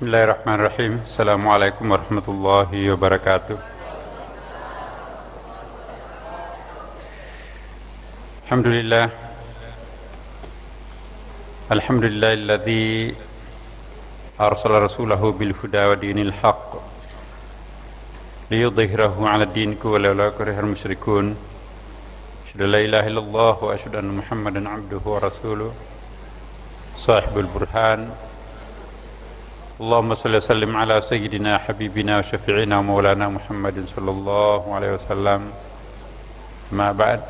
Bismillahirrahmanirrahim. Assalamualaikum warahmatullahi wabarakatuh. Alhamdulillah. Alhamdulillahilladzi arsala rasulahu bil huda wa dinil haqq liyudhhirahu 'ala ad-din kullihi wa law karihal musyrikun. Asyhadu an la ilaha illallah wa asyhadu anna Muhammadan 'abduhu wa rasuluh. Shahibul burhan. Allahumma salli wa sallim ala sayyidina habibina wa syafi'ina wa maulana Muhammadin sallallahu alaihi wasallam. Ma ba'd.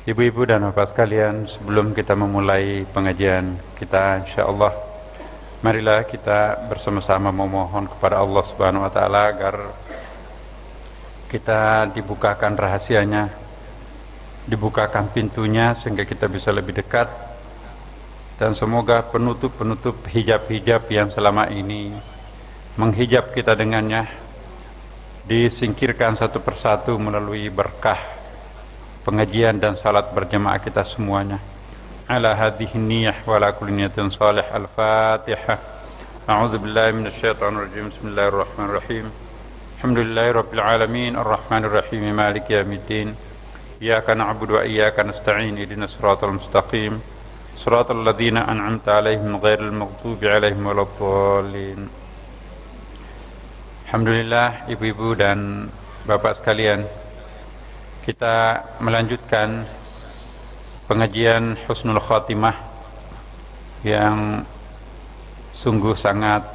Ibu-ibu dan bapak sekalian, sebelum kita memulai pengajian kita insyaallah, marilah kita bersama-sama memohon kepada Allah Subhanahu wa taala agar kita dibukakan rahasianya, dibukakan pintunya sehingga kita bisa lebih dekat. Dan semoga penutup-penutup hijab-hijab yang selama ini menghijab kita dengannya disingkirkan satu persatu melalui berkah pengajian dan salat berjamaah kita semuanya. Ala hadhihi niyyah wa ala kulli niyatin salih. Al-Fatihah. A'udzu billahi minasyaitonir rajim. Bismillahirrahmanirrahim. Alhamdulillahirabbil alamin arrahmanir rahim maliki yaumiddin. Iyyaka na'budu wa iyyaka nasta'in ihdinas siratal mustaqim. Shiratal ladzina an'amta 'alaihim ghairil maghdubi 'alaihim waladdallin. Alhamdulillah, ibu-ibu dan bapak sekalian, kita melanjutkan pengajian Husnul Khatimah yang sungguh sangat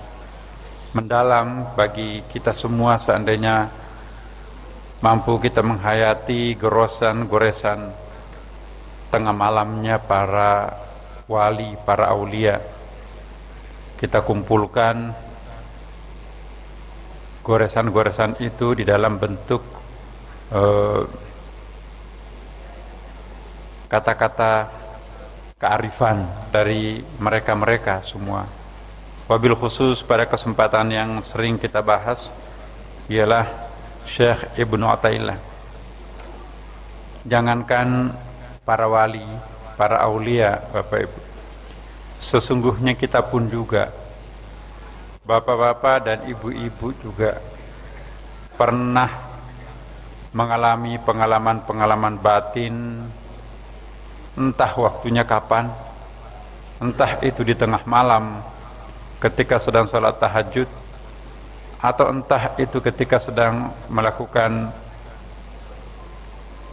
mendalam bagi kita semua seandainya mampu kita menghayati goresan-goresan tengah malamnya para wali, para aulia. Kita kumpulkan goresan-goresan itu di dalam bentuk kata-kata kearifan dari mereka-mereka semua. Wabil khusus pada kesempatan yang sering kita bahas ialah Syekh Ibnu Athaillah. Jangankan para wali, para aulia, Bapak Ibu, sesungguhnya kita pun juga, bapak-bapak dan ibu-ibu juga pernah mengalami pengalaman-pengalaman batin, entah waktunya kapan, entah itu di tengah malam ketika sedang sholat tahajud, atau entah itu ketika sedang melakukan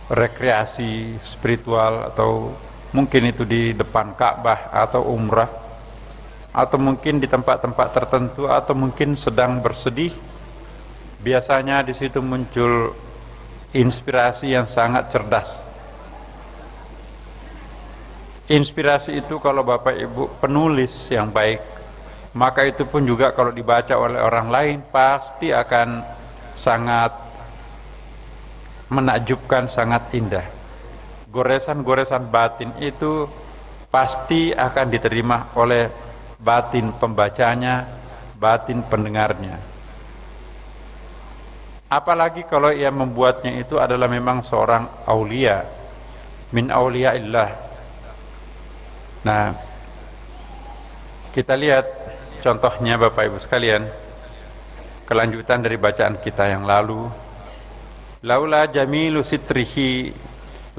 rekreasi spiritual, atau mungkin itu di depan Ka'bah atau umrah, atau mungkin di tempat-tempat tertentu, atau mungkin sedang bersedih. Biasanya di situ muncul inspirasi yang sangat cerdas. Inspirasi itu kalau Bapak Ibu penulis yang baik, maka itu pun juga kalau dibaca oleh orang lain pasti akan sangat menakjubkan, sangat indah. Goresan-goresan batin itu pasti akan diterima oleh batin pembacanya, batin pendengarnya. Apalagi kalau ia membuatnya itu adalah memang seorang aulia min auliaillah. Nah, kita lihat contohnya Bapak Ibu sekalian, kelanjutan dari bacaan kita yang lalu. Laula jamilu sitrihi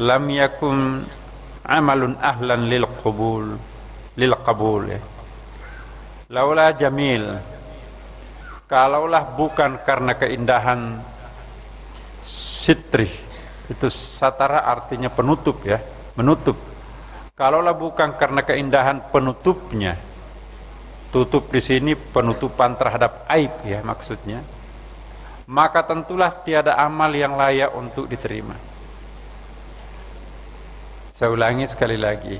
lam yakun amalun ahlan lil qabul ya. Laula jamil, kalaulah bukan karena keindahan sitrih, itu satara artinya penutup ya, menutup. Kalaulah bukan karena keindahan penutupnya, tutup di sini penutupan terhadap aib ya maksudnya, maka tentulah tiada amal yang layak untuk diterima. Saya ulangi sekali lagi.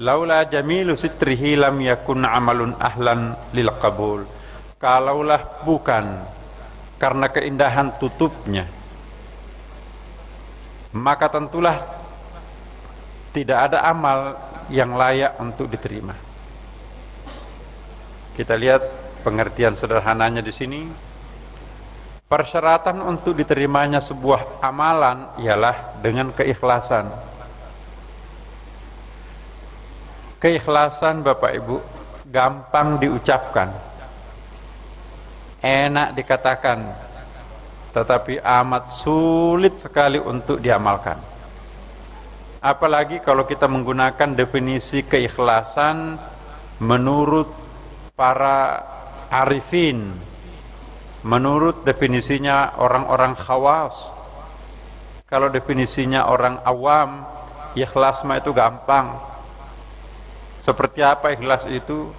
Laula jamilu sitrihi lam yakun amalun ahlan lil qabul. Kalaulah bukan karena keindahan tutupnya, maka tentulah tidak ada amal yang layak untuk diterima. Kita lihat pengertian sederhananya di sini. Persyaratan untuk diterimanya sebuah amalan ialah dengan keikhlasan. Keikhlasan Bapak Ibu gampang diucapkan, enak dikatakan, tetapi amat sulit sekali untuk diamalkan. Apalagi kalau kita menggunakan definisi keikhlasan menurut para arifin, menurut definisinya orang-orang khawas. Kalau definisinya orang awam, ikhlas mah itu gampang. Seperti apa ikhlas itu?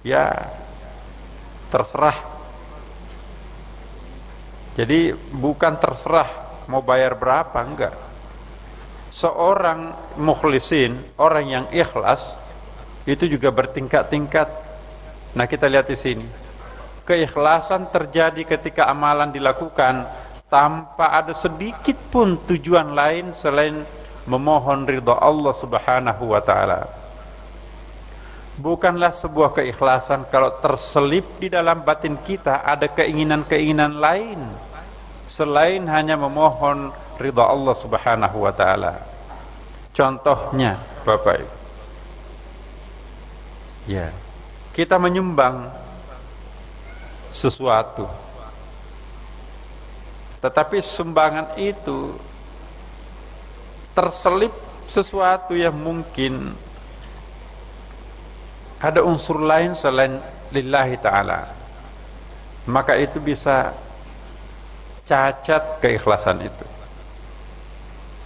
Ya, terserah. Jadi bukan terserah mau bayar berapa, enggak. Seorang mukhlisin, orang yang ikhlas, itu juga bertingkat-tingkat. Nah, kita lihat di sini. Keikhlasan terjadi ketika amalan dilakukan tanpa ada sedikit pun tujuan lain selain memohon ridha Allah Subhanahu wa taala. Bukanlah sebuah keikhlasan kalau terselip di dalam batin kita ada keinginan-keinginan lain selain hanya memohon ridha Allah Subhanahu wa taala. Contohnya, Bapak Ibu. Ya, kita menyumbang sesuatu, tetapi sumbangan itu terselip sesuatu yang mungkin ada unsur lain selain lillahi ta'ala, maka itu bisa cacat keikhlasan itu.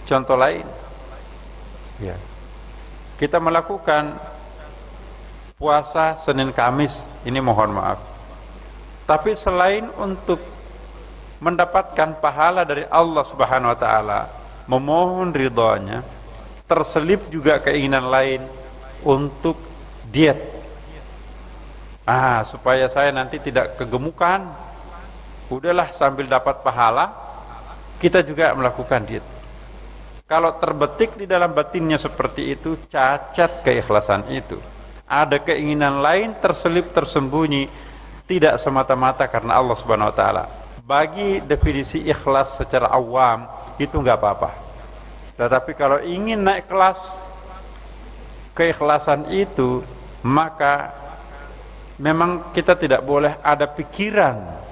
Contoh lain, ya, kita melakukan puasa Senin Kamis, ini mohon maaf, tapi selain untuk mendapatkan pahala dari Allah Subhanahu wa taala, memohon ridhanya, terselip juga keinginan lain untuk diet. Supaya saya nanti tidak kegemukan, udahlah sambil dapat pahala, kita juga melakukan diet. Kalau terbetik di dalam batinnya seperti itu, cacat keikhlasan itu. Ada keinginan lain terselip, tersembunyi, tidak semata-mata karena Allah Subhanahu wa taala. Bagi definisi ikhlas secara awam itu enggak apa-apa. Tetapi kalau ingin naik kelas keikhlasan itu, maka memang kita tidak boleh ada pikiran.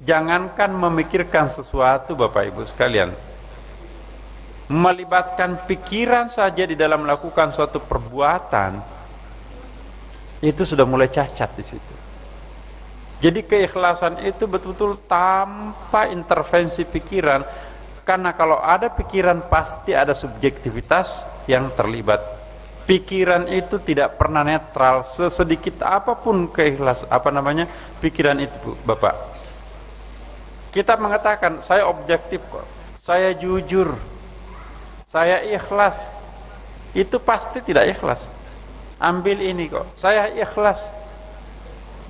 Jangankan memikirkan sesuatu, Bapak Ibu sekalian, melibatkan pikiran saja di dalam melakukan suatu perbuatan itu sudah mulai cacat di situ. Jadi keikhlasan itu betul-betul tanpa intervensi pikiran, karena kalau ada pikiran pasti ada subjektivitas yang terlibat. Pikiran itu tidak pernah netral, sesedikit apapun pikiran itu, Bapak. Kita mengatakan saya objektif kok, saya jujur, saya ikhlas, itu pasti tidak ikhlas. Ambil ini kok, saya ikhlas.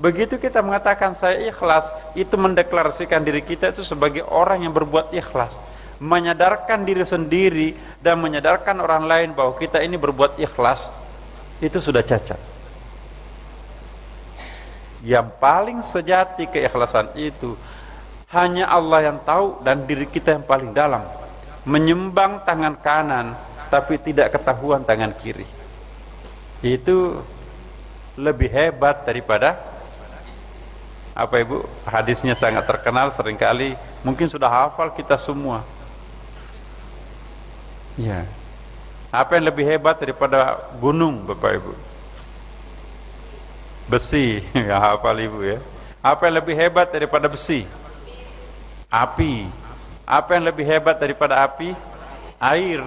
Begitu kita mengatakan saya ikhlas, itu mendeklarasikan diri kita itu sebagai orang yang berbuat ikhlas, menyadarkan diri sendiri dan menyadarkan orang lain bahwa kita ini berbuat ikhlas. Itu sudah cacat. Yang paling sejati keikhlasan itu hanya Allah yang tahu dan diri kita yang paling dalam. Menyumbang tangan kanan tapi tidak ketahuan tangan kiri, itu lebih hebat daripada Ibu, hadisnya sangat terkenal, seringkali mungkin sudah hafal kita semua. Ya. Apa yang lebih hebat daripada gunung, Bapak Ibu? Besi, ya hafal Ibu ya. Apa yang lebih hebat daripada besi? Api. Apa yang lebih hebat daripada api? Air.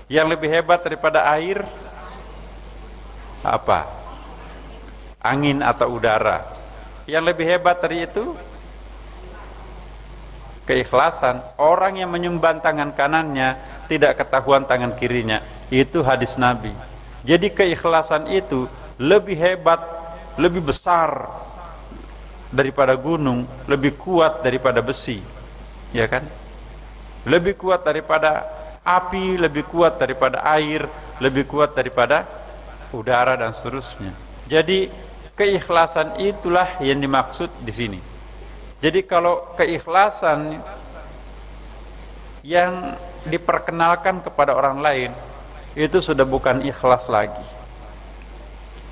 Yang lebih hebat daripada air? Apa? Angin atau udara. Yang lebih hebat dari itu keikhlasan. Orang yang menyumbang tangan kanannya tidak ketahuan tangan kirinya, itu hadis Nabi. Jadi keikhlasan itu lebih hebat, lebih besar daripada gunung, lebih kuat daripada besi, ya kan? Lebih kuat daripada api lebih kuat daripada air, lebih kuat daripada udara dan seterusnya. Jadi keikhlasan itulah yang dimaksud di sini. Jadi kalau keikhlasan yang diperkenalkan kepada orang lain itu sudah bukan ikhlas lagi.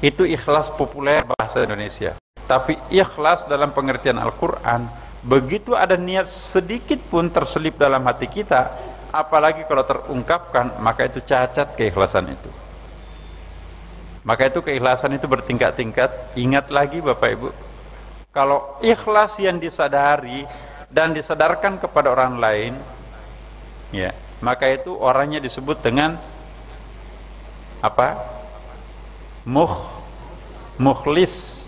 Itu ikhlas populer bahasa Indonesia. Tapi ikhlas dalam pengertian Al-Quran, begitu ada niat sedikit pun terselip dalam hati kita, apalagi kalau terungkapkan, maka itu cacat keikhlasan itu. Maka itu keikhlasan itu bertingkat-tingkat. Ingat lagi Bapak Ibu, kalau ikhlas yang disadari dan disadarkan kepada orang lain, ya, maka itu orangnya disebut dengan apa? Mukhlis.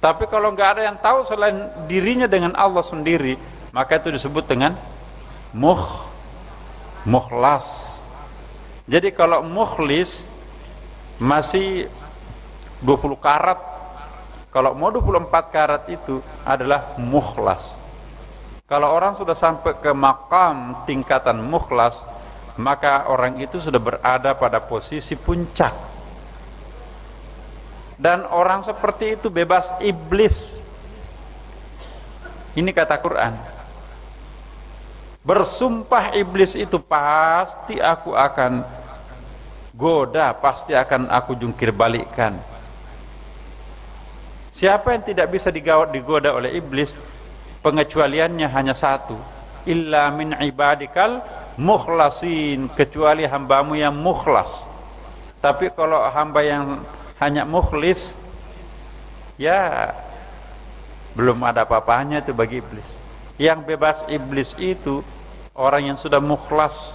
Tapi kalau nggak ada yang tahu selain dirinya dengan Allah sendiri, maka itu disebut dengan mukhlas. Jadi kalau mukhlis masih 20 karat, kalau mau 24 karat itu adalah mukhlas. Kalau orang sudah sampai ke makam tingkatan mukhlas, maka orang itu sudah berada pada posisi puncak. Dan orang seperti itu bebas iblis. Ini kata Quran. Bersumpah iblis itu, pasti aku akan goda, pasti akan aku jungkir balikkan. Siapa yang tidak bisa digoda oleh iblis, pengecualiannya hanya satu, illa min ibadikal mukhlasin, kecuali hambamu yang mukhlas. Tapi kalau hamba yang hanya mukhlis, ya belum ada apa-apanya itu bagi iblis. Yang bebas iblis itu orang yang sudah mukhlas.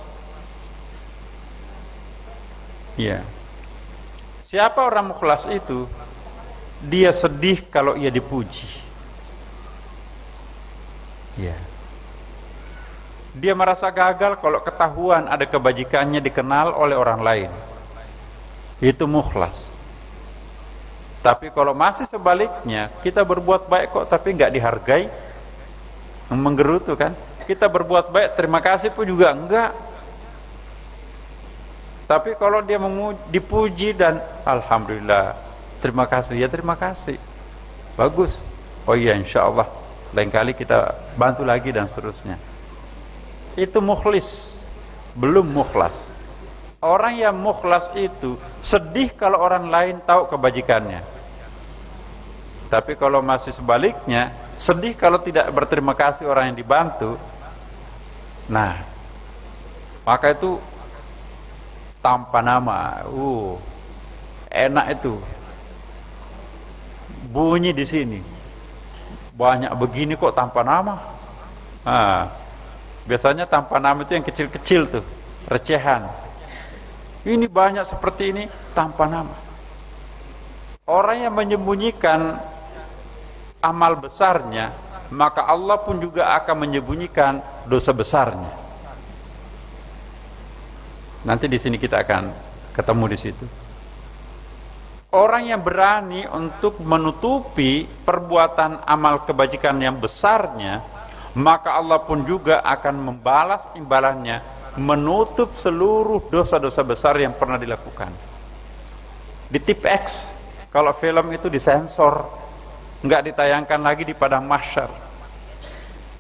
Ya. Siapa orang mukhlas itu? Dia sedih kalau ia dipuji. Ya. Dia merasa gagal kalau ketahuan ada kebajikannya dikenal oleh orang lain. Itu mukhlas. Tapi kalau masih sebaliknya, kita berbuat baik kok tapi nggak dihargai, menggerutu kan? Kita berbuat baik, terima kasih pun juga enggak. Tapi kalau dia dipuji dan alhamdulillah, terima kasih, ya terima kasih, bagus. Oh iya, insya Allah lain kali kita bantu lagi dan seterusnya. Itu mukhlis, belum mukhlas. Orang yang mukhlas itu sedih kalau orang lain tahu kebajikannya. Tapi kalau masih sebaliknya, sedih kalau tidak berterima kasih orang yang dibantu. Nah, maka itu tanpa nama. Enak itu. Bunyi di sini. Banyak begini kok tanpa nama. Biasanya tanpa nama itu yang kecil-kecil tuh, recehan. Ini banyak seperti ini tanpa nama. Orang yang menyembunyikan amal besarnya, maka Allah pun juga akan menyembunyikan dosa besarnya. Nanti di sini kita akan ketemu di situ. Orang yang berani untuk menutupi perbuatan amal kebajikan yang besarnya, maka Allah pun juga akan membalas imbalannya, menutup seluruh dosa-dosa besar yang pernah dilakukan. Di tip X, kalau film itu disensor, nggak ditayangkan lagi di padang mahsyar.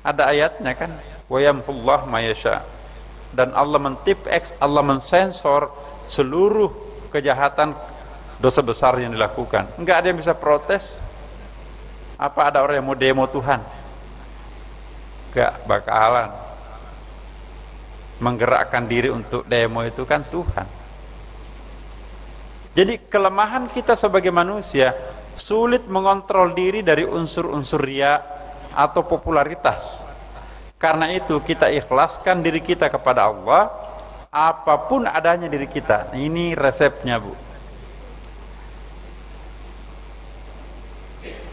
Ada ayatnya kan, wa yamhullahu ma yasha. Dan Allah mentip X, Allah mensensor seluruh kejahatan dosa besar yang dilakukan. Nggak ada yang bisa protes. Apa ada orang yang mau demo Tuhan? Nggak bakalan. Menggerakkan diri untuk demo itu kan Tuhan. Jadi kelemahan kita sebagai manusia, sulit mengontrol diri dari unsur-unsur riya atau popularitas. Karena itu kita ikhlaskan diri kita kepada Allah, apapun adanya diri kita. Ini resepnya, Bu.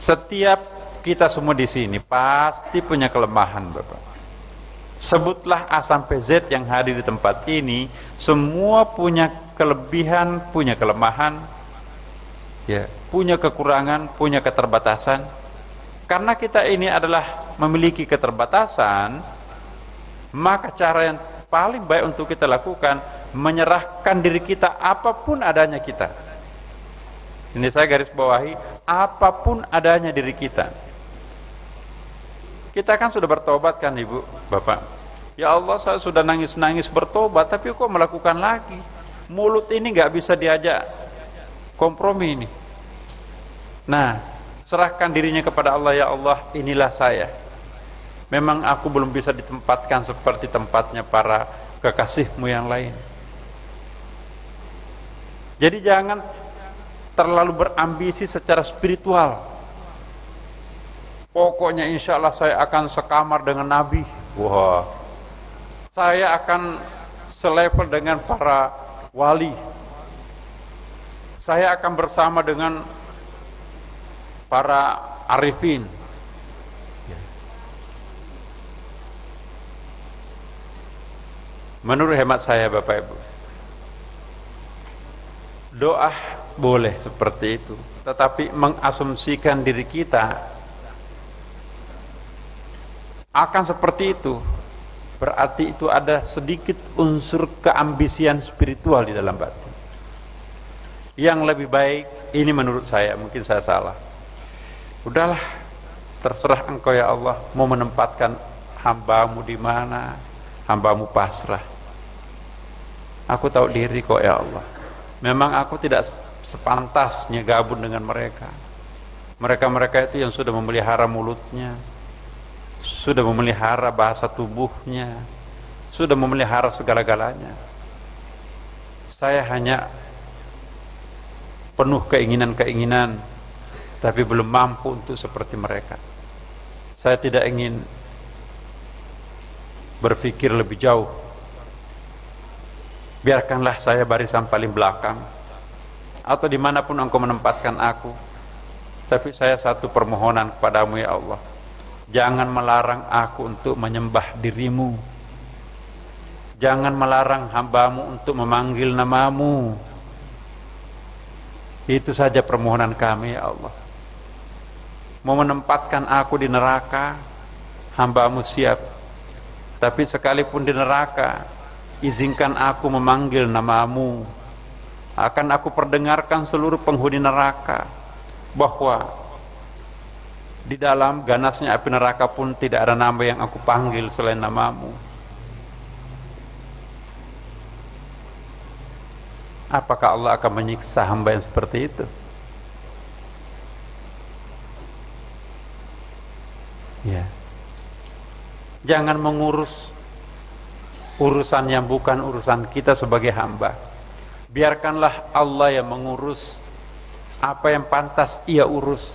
Setiap kita semua di sini pasti punya kelemahan, Bapak. Sebutlah A sampai Z yang hadir di tempat ini, semua punya kelebihan, punya kelemahan, ya, punya kekurangan, punya keterbatasan. Karena kita ini adalah memiliki keterbatasan, maka cara yang paling baik untuk kita lakukan, menyerahkan diri kita apapun adanya kita. Ini saya garis bawahi, apapun adanya diri kita. Kita kan sudah bertobat kan Ibu, Bapak? Ya Allah, saya sudah nangis-nangis bertobat, tapi kok melakukan lagi? Mulut ini nggak bisa diajak kompromi ini. Nah, serahkan dirinya kepada Allah. Ya Allah, inilah saya. Memang aku belum bisa ditempatkan seperti tempatnya para kekasihmu yang lain. Jadi jangan terlalu berambisi secara spiritual. Pokoknya insya Allah saya akan sekamar dengan Nabi. Wah, saya akan selevel dengan para wali. Saya akan bersama dengan para arifin. Menurut hemat saya Bapak Ibu, doa boleh seperti itu, tetapi mengasumsikan diri kita akan seperti itu, berarti itu ada sedikit unsur keambisian spiritual di dalam batin. Yang lebih baik, ini menurut saya, mungkin saya salah, udahlah, terserah engkau ya Allah, mau menempatkan hambamu di mana, hambamu pasrah. Aku tahu diri kok ya Allah. Memang aku tidak sepantasnya gabung dengan mereka. Mereka-mereka itu yang sudah memelihara mulutnya, sudah memelihara bahasa tubuhnya, sudah memelihara segala-galanya. Saya hanya penuh keinginan-keinginan, tapi belum mampu untuk seperti mereka. Saya tidak ingin berpikir lebih jauh. Biarkanlah saya barisan paling belakang, atau dimanapun engkau menempatkan aku. Tapi saya satu permohonan kepadamu ya Allah, jangan melarang aku untuk menyembah dirimu. Jangan melarang hambamu untuk memanggil namamu. Itu saja permohonan kami ya Allah. Mau menempatkan aku di neraka, hambamu siap. Tapi sekalipun di neraka, izinkan aku memanggil namamu. Akan aku perdengarkan seluruh penghuni neraka bahwa di dalam ganasnya api neraka pun tidak ada nama yang aku panggil selain namamu. Apakah Allah akan menyiksa hamba yang seperti itu? Ya. Jangan mengurus urusan yang bukan urusan kita sebagai hamba. Biarkanlah Allah yang mengurus apa yang pantas ia urus.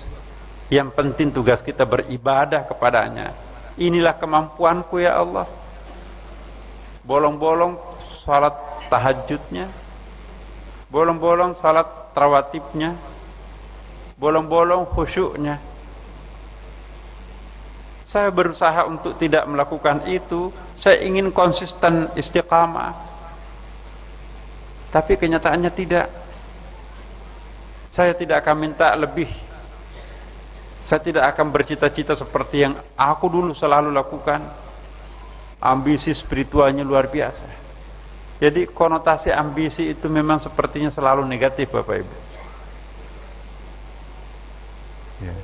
Yang penting tugas kita beribadah kepadanya. Inilah kemampuanku ya Allah. Bolong-bolong salat tahajudnya, bolong-bolong salat rawatibnya, bolong-bolong khusyuknya. Saya berusaha untuk tidak melakukan itu. Saya ingin konsisten istiqamah, tapi kenyataannya tidak. Saya tidak akan minta lebih. Saya tidak akan bercita-cita seperti yang aku dulu selalu lakukan. Ambisi spiritualnya luar biasa. Jadi konotasi ambisi itu memang sepertinya selalu negatif Bapak Ibu. Ya.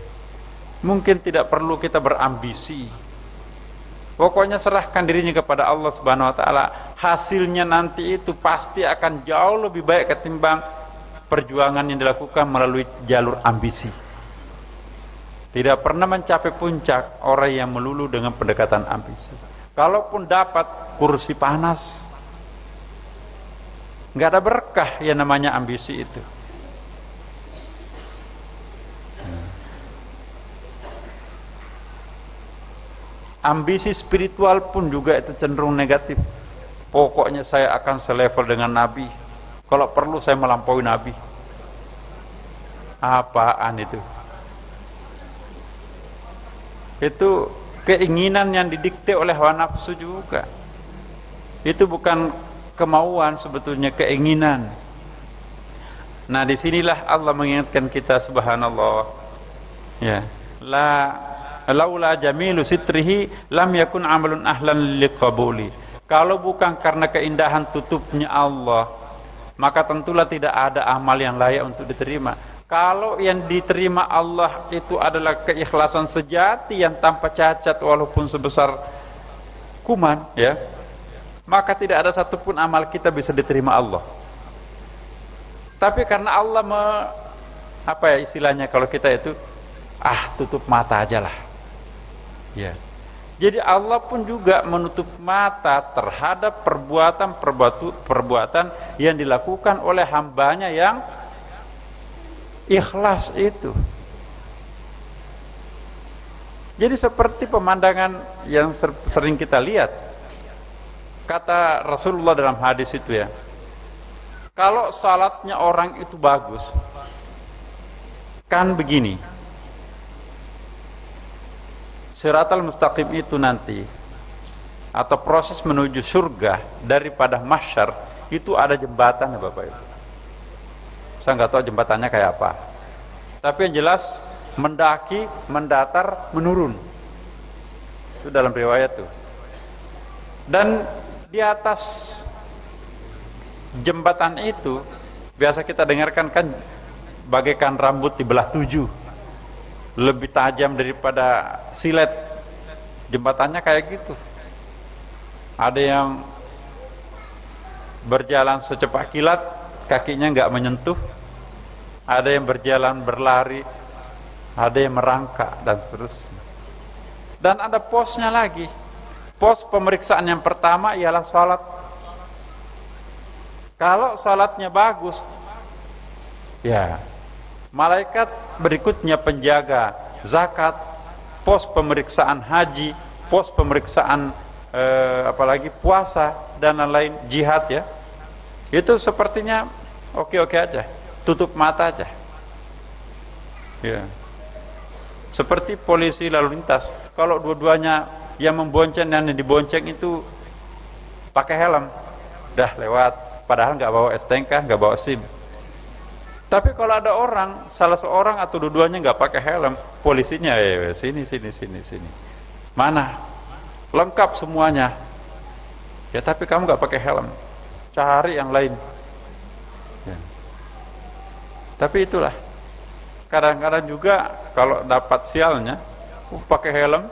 Mungkin tidak perlu kita berambisi. Pokoknya serahkan dirinya kepada Allah Subhanahu wa taala. Hasilnya nanti itu pasti akan jauh lebih baik ketimbang perjuangan yang dilakukan melalui jalur ambisi. Tidak pernah mencapai puncak orang yang melulu dengan pendekatan ambisi. Kalaupun dapat kursi panas, nggak ada berkah yang namanya ambisi itu. Ambisi spiritual pun juga itu cenderung negatif. Pokoknya saya akan selevel dengan Nabi. Kalau perlu saya melampaui Nabi. Apaan itu? Itu keinginan yang didikte oleh hawa nafsu juga. Itu bukan kemauan, sebetulnya keinginan. Nah, disinilah Allah mengingatkan kita, subhanallah. Ya, laula jamilu sitrihi lam yakun amalun ahlan liqabuli. Kalau bukan karena keindahan tutupnya Allah, maka tentulah tidak ada amal yang layak untuk diterima. Kalau yang diterima Allah itu adalah keikhlasan sejati yang tanpa cacat walaupun sebesar kuman, ya, maka tidak ada satupun amal kita bisa diterima Allah. Tapi karena Allah apa ya istilahnya kalau kita itu tutup mata aja lah, ya. Jadi Allah pun juga menutup mata terhadap perbuatan yang dilakukan oleh hambanya yang ikhlas itu. Jadi seperti pemandangan yang sering kita lihat, kata Rasulullah dalam hadis itu, ya, kalau salatnya orang itu bagus, kan begini, Siratal Mustaqim itu nanti, atau proses menuju surga daripada mahsyar itu ada jembatan, ya Bapak Ibu. Saya nggak tahu jembatannya kayak apa, tapi yang jelas mendaki, mendatar, menurun. Itu dalam riwayat tuh. Dan di atas jembatan itu biasa kita dengarkan kan bagaikan rambut dibelah 7, lebih tajam daripada silet. Jembatannya kayak gitu. Ada yang berjalan secepat kilat, kakinya nggak menyentuh. Ada yang berjalan berlari, ada yang merangkak, dan seterusnya. Dan ada posnya lagi. Pos pemeriksaan yang pertama ialah salat. Kalau salatnya bagus, ya, malaikat berikutnya penjaga zakat, pos pemeriksaan haji, pos pemeriksaan apalagi puasa dan lain-lain, jihad, ya. Itu sepertinya oke-oke aja, tutup mata aja, ya. Seperti polisi lalu lintas, kalau dua-duanya yang membonceng dan yang dibonceng itu pakai helm, dah lewat, padahal nggak bawa STNK, nggak bawa SIM. Tapi kalau ada orang, salah seorang atau dua-duanya nggak pakai helm, polisinya sini, mana? Lengkap semuanya. Ya tapi kamu nggak pakai helm, cari yang lain. Ya. Tapi itulah. Kadang-kadang juga kalau dapat sialnya, pakai helm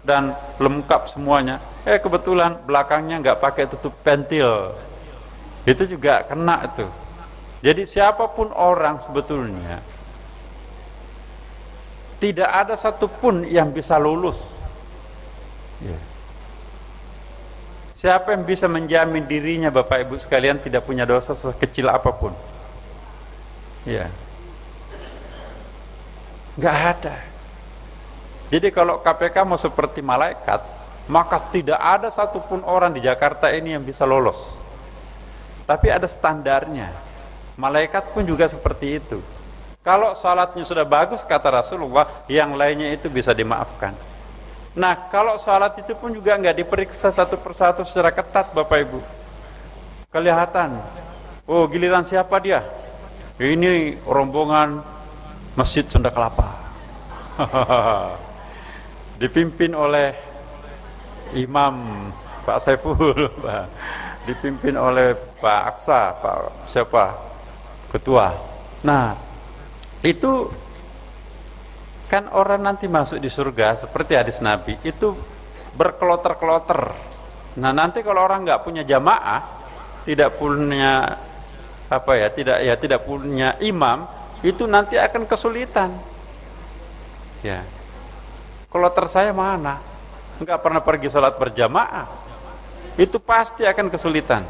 dan lengkap semuanya. Kebetulan belakangnya nggak pakai tutup pentil, itu juga kena itu. Jadi siapapun orang sebetulnya tidak ada satupun yang bisa lulus. Ya. Siapa yang bisa menjamin dirinya, Bapak Ibu sekalian, tidak punya dosa sekecil apapun? Ya, nggak ada. Jadi kalau KPK mau seperti malaikat, maka tidak ada satupun orang di Jakarta ini yang bisa lolos. Tapi ada standarnya. Malaikat pun juga seperti itu. Kalau salatnya sudah bagus, kata Rasulullah, yang lainnya itu bisa dimaafkan. Nah, kalau salat itu pun juga nggak diperiksa satu persatu secara ketat, Bapak Ibu. Kelihatan, oh giliran siapa dia? Ini rombongan Masjid Sunda Kelapa. Dipimpin oleh Imam Pak Saiful, dipimpin oleh Pak Aksa, Pak siapa? Ketua. Nah, itu kan orang nanti masuk di surga seperti hadis Nabi itu berkeloter-keloter. Nah, nanti kalau orang nggak punya jamaah, tidak punya tidak punya imam, itu nanti akan kesulitan. Ya. Kloter saya mana? Nggak pernah pergi sholat berjamaah. Itu pasti akan kesulitan.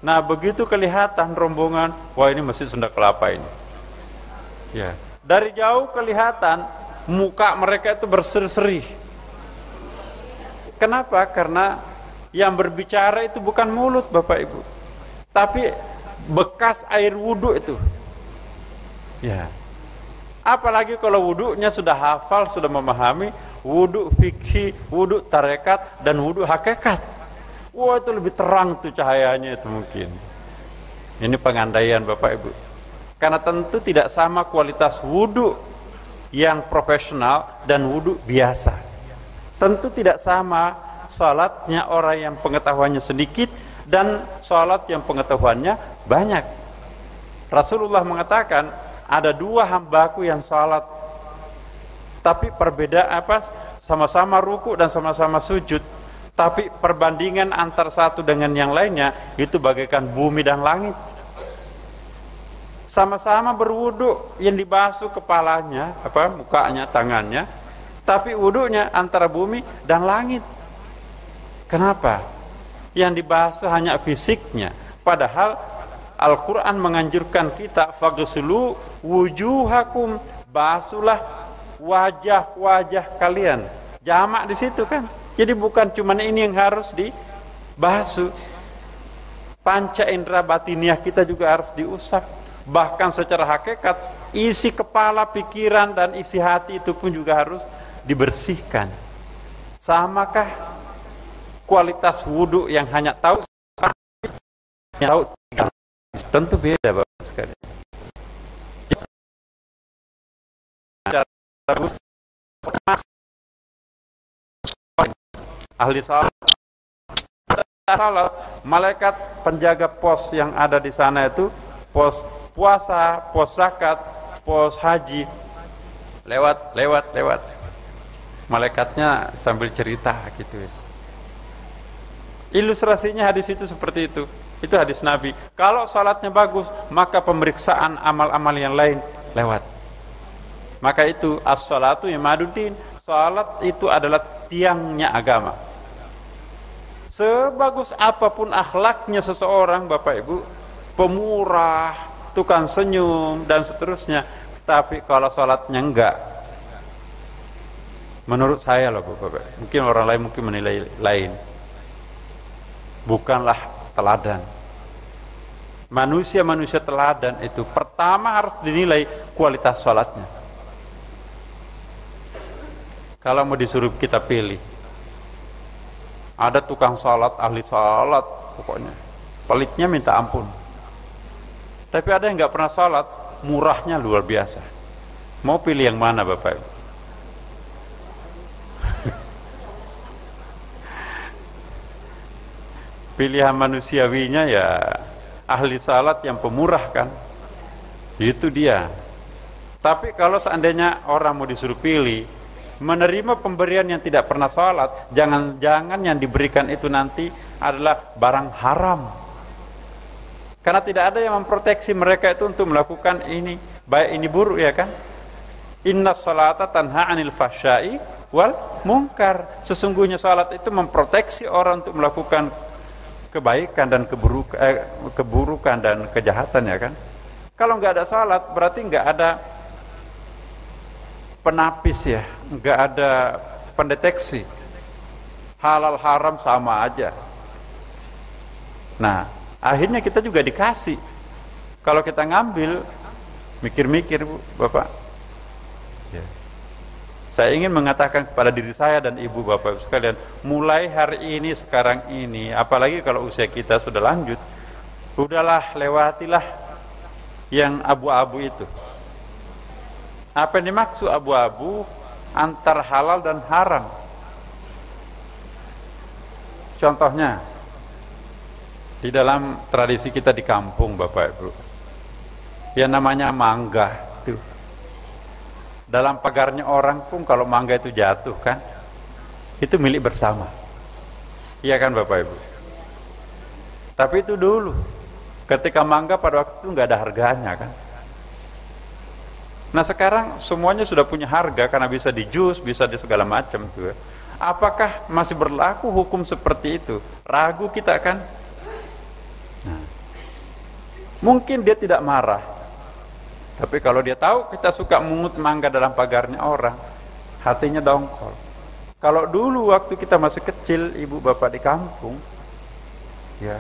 Nah, begitu kelihatan rombongan, wah ini Masjid Sunda Kelapa ini. Ya. Dari jauh kelihatan muka mereka itu berseri-seri. Kenapa? Karena yang berbicara itu bukan mulut, Bapak Ibu, tapi bekas air wudhu itu. Ya. Apalagi kalau wudhunya sudah hafal, sudah memahami wudhu fikih, wudhu tarekat, dan wudhu hakikat. Wah, itu lebih terang tuh cahayanya itu mungkin. Ini pengandaian Bapak Ibu. Karena tentu tidak sama kualitas wudhu yang profesional dan wudhu biasa. Tentu tidak sama salatnya orang yang pengetahuannya sedikit dan salat yang pengetahuannya banyak. Rasulullah mengatakan ada dua hambaku yang salat, tapi perbedaan sama-sama ruku dan sama-sama sujud, tapi perbandingan antara satu dengan yang lainnya itu bagaikan bumi dan langit. Sama-sama berwudu, yang dibasuh kepalanya, mukanya, tangannya, tapi wudunya antara bumi dan langit. Kenapa? Yang dibasuh hanya fisiknya, padahal Al-Quran menganjurkan kita faghsulu wujuhakum, basuhlah wajah-wajah kalian. Jamak di situ kan. Jadi bukan cuma ini yang harus dibasuh. Panca indera batiniah kita juga harus diusap. Bahkan secara hakikat isi kepala, pikiran dan isi hati itu pun juga harus dibersihkan. Samakah kualitas wudu yang hanya tahu yang tahu? Tentu beda Bapak sekalian. Ahli salat, malaikat penjaga pos yang ada di sana itu pos puasa, pos zakat, pos haji, lewat. Malaikatnya sambil cerita gitu. Ilustrasinya hadis itu seperti itu. Itu hadis Nabi. Kalau salatnya bagus, maka pemeriksaan amal-amal yang lain lewat. Maka itu as-salatu imaduddin. Salat itu adalah tiangnya agama. Sebagus apapun akhlaknya seseorang, Bapak Ibu, pemurah, tukang senyum dan seterusnya, tapi kalau salatnya enggak, menurut saya loh Bapak, mungkin orang lain mungkin menilai lain, bukanlah teladan. Manusia teladan itu pertama harus dinilai kualitas salatnya. Kalau mau disuruh kita pilih, ada tukang salat, ahli salat, pokoknya peliknya minta ampun. Tapi ada yang nggak pernah salat, murahnya luar biasa. Mau pilih yang mana Bapak Ibu? Pilihan manusiawinya ya ahli salat yang pemurah kan, itu dia. Tapi kalau seandainya orang mau disuruh pilih, menerima pemberian yang tidak pernah salat, jangan-jangan yang diberikan itu nanti adalah barang haram, karena tidak ada yang memproteksi mereka itu untuk melakukan ini, baik ini buruk, ya kan? Inna salata tanha anil fahsya'i wal munkar. Sesungguhnya salat itu memproteksi orang untuk melakukan kebaikan dan keburukan dan kejahatan, ya kan? Kalau nggak ada salat berarti nggak ada penapis, ya, nggak ada pendeteksi, halal haram sama aja. Nah, akhirnya kita juga dikasih. Kalau kita ngambil, mikir-mikir Bu, Bapak. Ya. Saya ingin mengatakan kepada diri saya dan ibu bapak sekalian, mulai hari ini, sekarang ini, apalagi kalau usia kita sudah lanjut, udahlah lewatilah yang abu-abu itu. Apa yang dimaksud abu-abu? Antar halal dan haram. Contohnya, di dalam tradisi kita di kampung Bapak Ibu, yang namanya mangga tuh, dalam pagarnya orang pun kalau mangga itu jatuh kan, itu milik bersama, iya kan Bapak Ibu? Tapi itu dulu, ketika mangga pada waktu itu nggak ada harganya kan. Nah sekarang semuanya sudah punya harga karena bisa di jus, bisa di segala macam tuh. Apakah masih berlaku hukum seperti itu? Ragu kita kan? Nah, mungkin dia tidak marah, tapi kalau dia tahu kita suka mengut mangga dalam pagarnya orang, hatinya dongkol. Kalau dulu waktu kita masih kecil, ibu bapak di kampung, ya,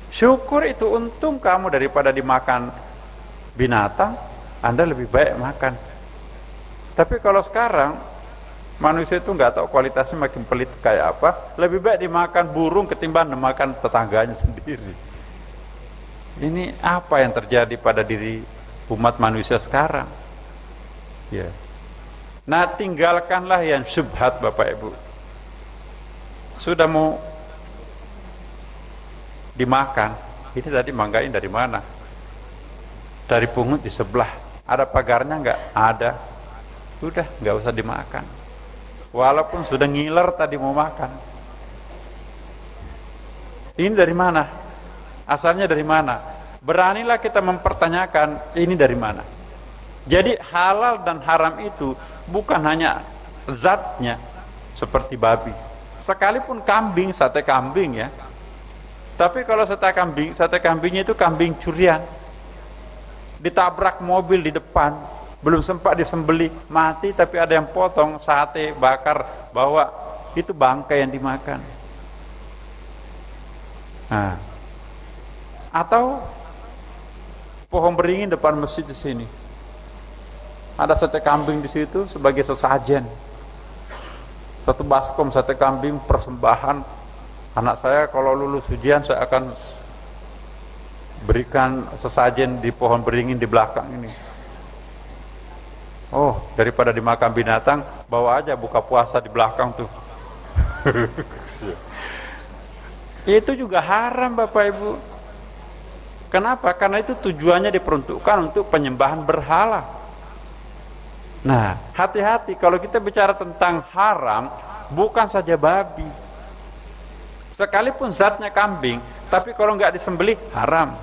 syukur itu, untung kamu daripada dimakan binatang, Anda lebih baik makan. Tapi kalau sekarang manusia itu nggak tahu kualitasnya, makin pelit kayak apa, lebih baik dimakan burung ketimbang dimakan tetangganya sendiri. Ini apa yang terjadi pada diri umat manusia sekarang? Ya. Nah, tinggalkanlah yang syubhat Bapak Ibu. sudah mau dimakan. Ini tadi mangga ini dari mana? Dari pungut di sebelah. Ada pagarnya enggak? Ada. Udah, enggak usah dimakan. Walaupun sudah ngiler tadi mau makan. Ini dari mana? Asalnya dari mana? Beranilah kita mempertanyakan ini dari mana. Jadi halal dan haram itu bukan hanya zatnya seperti babi. Sekalipun kambing, sate kambing ya. Tapi kalau sate kambingnya itu kambing curian. Ditabrak mobil di depan, belum sempat disembelih, mati tapi ada yang potong, sate, bakar, bawa, itu bangkai yang dimakan. Nah, atau pohon beringin depan masjid di sini. Ada sate kambing di situ sebagai sesajen. Satu baskom sate kambing persembahan. Anak saya kalau lulus ujian saya akan berikan sesajen di pohon beringin di belakang ini. Oh, daripada dimakan binatang, bawa aja buka puasa di belakang tuh. Itu juga haram Bapak Ibu. Kenapa? Karena itu tujuannya diperuntukkan untuk penyembahan berhala. Nah, hati-hati kalau kita bicara tentang haram, bukan saja babi. Sekalipun zatnya kambing, tapi kalau nggak disembelih haram.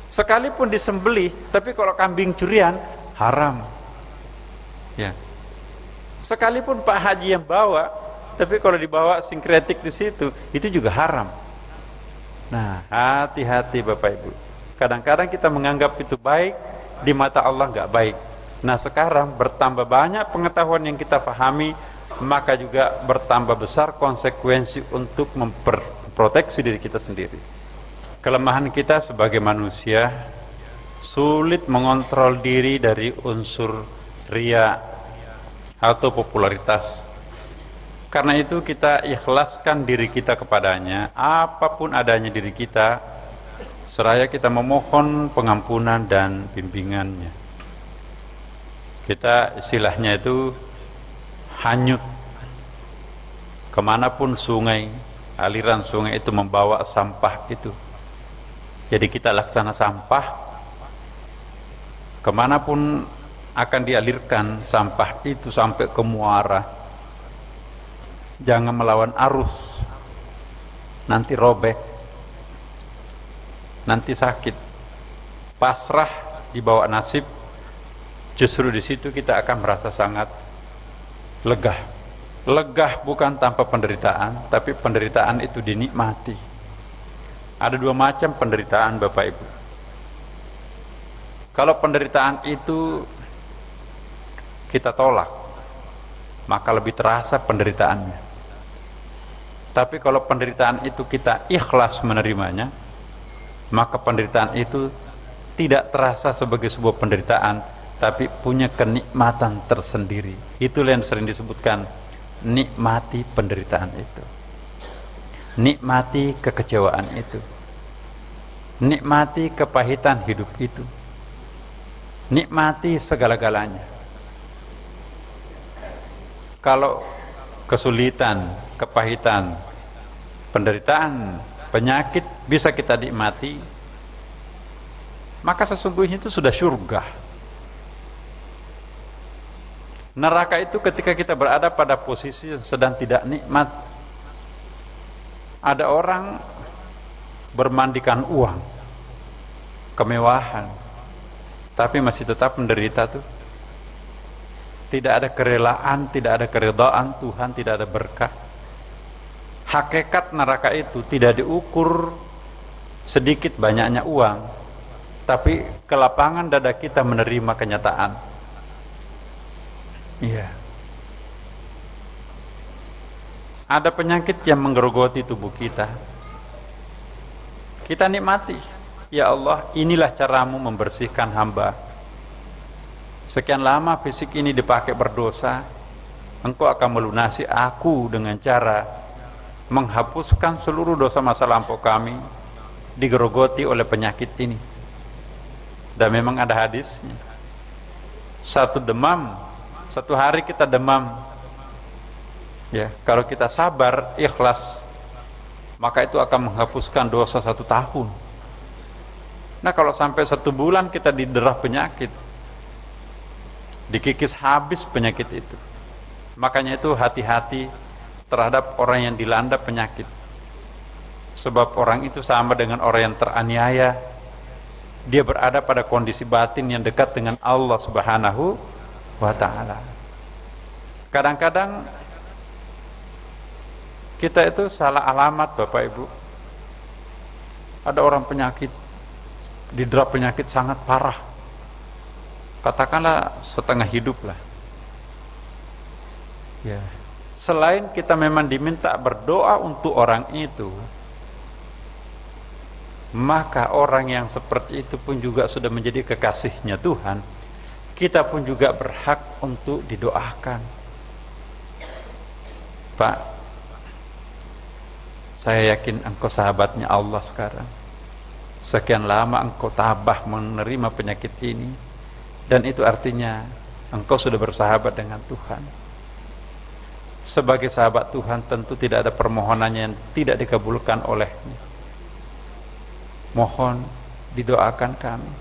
Sekalipun disembelih, tapi kalau kambing curian haram. Ya. Sekalipun Pak Haji yang bawa, tapi kalau dibawa sinkretik di situ, itu juga haram. Nah, hati-hati Bapak Ibu. Kadang-kadang kita menganggap itu baik, di mata Allah nggak baik. Nah, sekarang bertambah banyak pengetahuan yang kita pahami, maka juga bertambah besar konsekuensi untuk memproteksi diri kita sendiri. Kelemahan kita sebagai manusia, sulit mengontrol diri dari unsur riya atau popularitas. Karena itu kita ikhlaskan diri kita kepadanya, apapun adanya diri kita, seraya kita memohon pengampunan dan bimbingannya. Kita istilahnya itu hanyut kemanapun sungai, aliran sungai itu membawa sampah itu. Jadi kita laksana sampah, kemanapun akan dialirkan sampah itu sampai ke muara. Jangan melawan arus, nanti robek, nanti sakit. Pasrah dibawa nasib, justru di situ kita akan merasa sangat legah. Legah bukan tanpa penderitaan, tapi penderitaan itu dinikmati. Ada dua macam penderitaan Bapak Ibu. Kalau penderitaan itu kita tolak, maka lebih terasa penderitaannya. Tapi kalau penderitaan itu kita ikhlas menerimanya, maka penderitaan itu tidak terasa sebagai sebuah penderitaan, tapi punya kenikmatan tersendiri. Itulah yang sering disebutkan, nikmati penderitaan itu, nikmati kekecewaan itu, nikmati kepahitan hidup itu, nikmati segala-galanya. Kalau kesulitan, kepahitan, penderitaan, penyakit bisa kita nikmati, maka sesungguhnya itu sudah surga. Neraka itu ketika kita berada pada posisi yang sedang tidak nikmat. Ada orang bermandikan uang, kemewahan, tapi masih tetap menderita tuh. Tidak ada kerelaan, tidak ada keridhaan Tuhan, tidak ada berkah. Hakikat neraka itu tidak diukur sedikit banyaknya uang, tapi kelapangan dada kita menerima kenyataan. Iya. Ada penyakit yang menggerogoti tubuh kita. Kita nikmati. Ya Allah, inilah caramu membersihkan hamba. Sekian lama fisik ini dipakai berdosa, Engkau akan melunasi aku dengan cara menghapuskan seluruh dosa masa lampau kami, digerogoti oleh penyakit ini. Dan memang ada hadisnya. Satu hari kita demam, Ya, kalau kita sabar, ikhlas, maka itu akan menghapuskan dosa 1 tahun. Nah, kalau sampai 1 bulan kita diderah penyakit, dikikis habis penyakit itu. Makanya itu hati-hati terhadap orang yang dilanda penyakit. Sebab orang itu sama dengan orang yang teraniaya. Dia berada pada kondisi batin yang dekat dengan Allah Subhanahu wa ta'ala. Kadang-kadang kita itu salah alamat, Bapak Ibu. Ada orang penyakit, didera penyakit sangat parah, katakanlah setengah hidup lah. Ya. Selain kita memang diminta berdoa untuk orang itu, maka orang yang seperti itu pun juga sudah menjadi kekasihnya Tuhan. Kita pun juga berhak untuk didoakan. Pak, saya yakin engkau sahabatnya Allah sekarang. Sekian lama engkau tabah menerima penyakit ini, dan itu artinya engkau sudah bersahabat dengan Tuhan. Sebagai sahabat Tuhan tentu tidak ada permohonannya yang tidak dikabulkan olehnya. Mohon didoakan kami,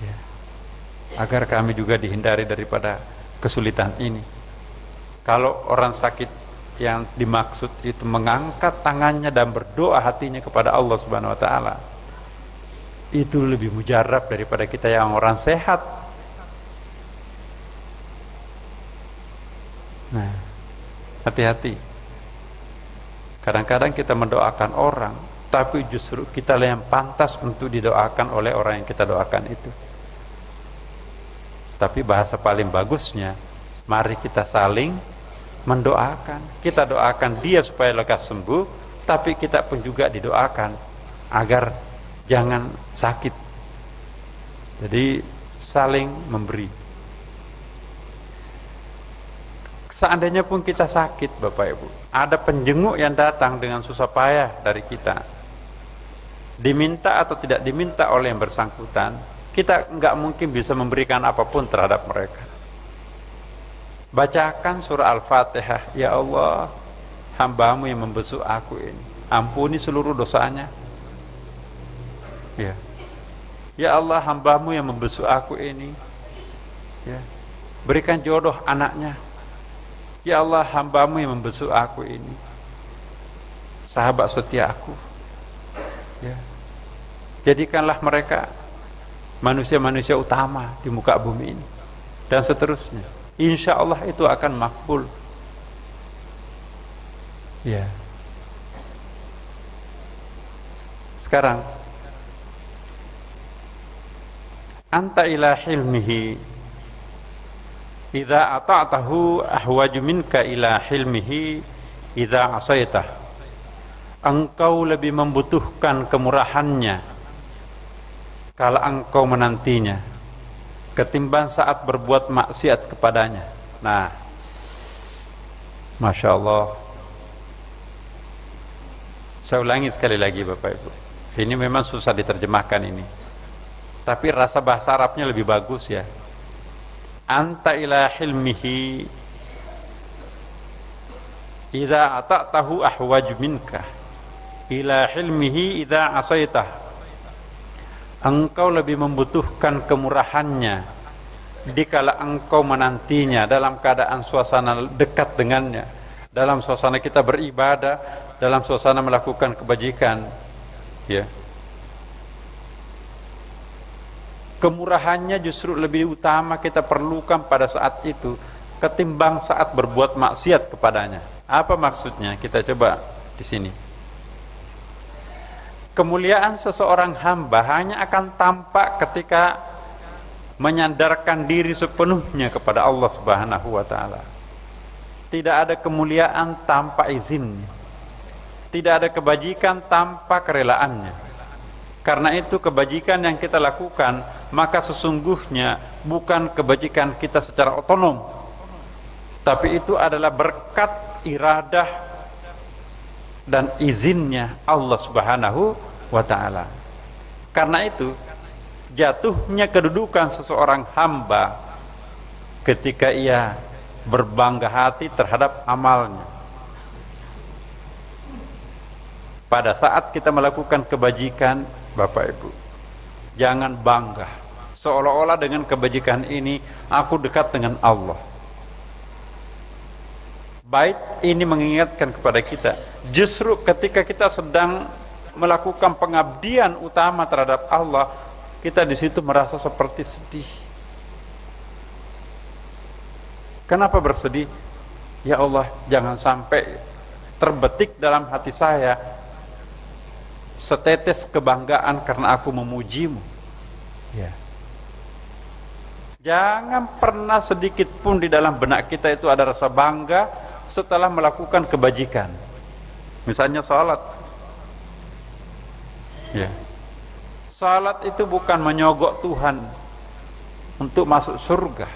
ya, agar kami juga dihindari daripada kesulitan ini. Kalau orang sakit yang dimaksud itu mengangkat tangannya dan berdoa hatinya kepada Allah Subhanahu wa ta'ala, itu lebih mujarab daripada kita yang orang sehat. Nah, hati-hati. Kadang-kadang kita mendoakan orang, tapi justru kita yang pantas untuk didoakan oleh orang yang kita doakan itu. Tapi bahasa paling bagusnya, mari kita saling mendoakan. Kita doakan dia supaya lekas sembuh, tapi kita pun juga didoakan agar jangan sakit. Jadi saling memberi. Seandainya pun kita sakit, Bapak Ibu, ada penjenguk yang datang dengan susah payah dari kita, diminta atau tidak diminta oleh yang bersangkutan, kita nggak mungkin bisa memberikan apapun terhadap mereka. Bacakan surah Al-Fatihah. Ya Allah, hamba-Mu yang membesuk aku ini, ampuni seluruh dosanya. Ya, ya Allah, hamba-Mu yang membesuk aku ini, ya, berikan jodoh anaknya. Ya Allah, hamba-Mu yang membesuk aku ini, sahabat setia aku, ya, jadikanlah mereka manusia-manusia utama di muka bumi ini, dan seterusnya. Insya Allah itu akan makbul. Ya. Sekarang, anta ila hilmihi idza ata'tahu ahwaju minka ila hilmihi idza asaitah. Engkau lebih membutuhkan kemurahannya kalau engkau menantinya ketimbang saat berbuat maksiat kepadanya. Nah, Masya Allah. Saya ulangi sekali lagi, Bapak Ibu, ini memang susah diterjemahkan ini, tapi rasa bahasa Arabnya lebih bagus, ya. Anta ila hilmihi idza ata'tahu ahwaj minka ila hilmihi idza asaitah. Engkau lebih membutuhkan kemurahannya dikala engkau menantinya dalam keadaan suasana dekat dengannya, dalam suasana kita beribadah, dalam suasana melakukan kebajikan, ya. Kemurahannya justru lebih utama kita perlukan pada saat itu ketimbang saat berbuat maksiat kepadanya. Apa maksudnya? Kita coba di sini. Kemuliaan seseorang hamba hanya akan tampak ketika menyandarkan diri sepenuhnya kepada Allah Subhanahu wa ta'ala. Tidak ada kemuliaan tanpa izinnya. Tidak ada kebajikan tanpa kerelaannya. Karena itu kebajikan yang kita lakukan, maka sesungguhnya bukan kebajikan kita secara otonom, tapi itu adalah berkat iradah dan izinnya Allah Subhanahu wa ta'ala. Karena itu jatuhnya kedudukan seseorang hamba ketika ia berbangga hati terhadap amalnya. Pada saat kita melakukan kebajikan, Bapak Ibu, jangan bangga seolah-olah dengan kebajikan ini aku dekat dengan Allah. Bait ini mengingatkan kepada kita, justru ketika kita sedang melakukan pengabdian utama terhadap Allah, kita di situ merasa seperti sedih. Kenapa bersedih? Ya Allah, jangan sampai terbetik dalam hati saya setetes kebanggaan karena aku memujimu. Ya. Jangan pernah sedikit pun di dalam benak kita itu ada rasa bangga setelah melakukan kebajikan. Misalnya salat. Ya. Salat itu bukan menyogok Tuhan untuk masuk surga.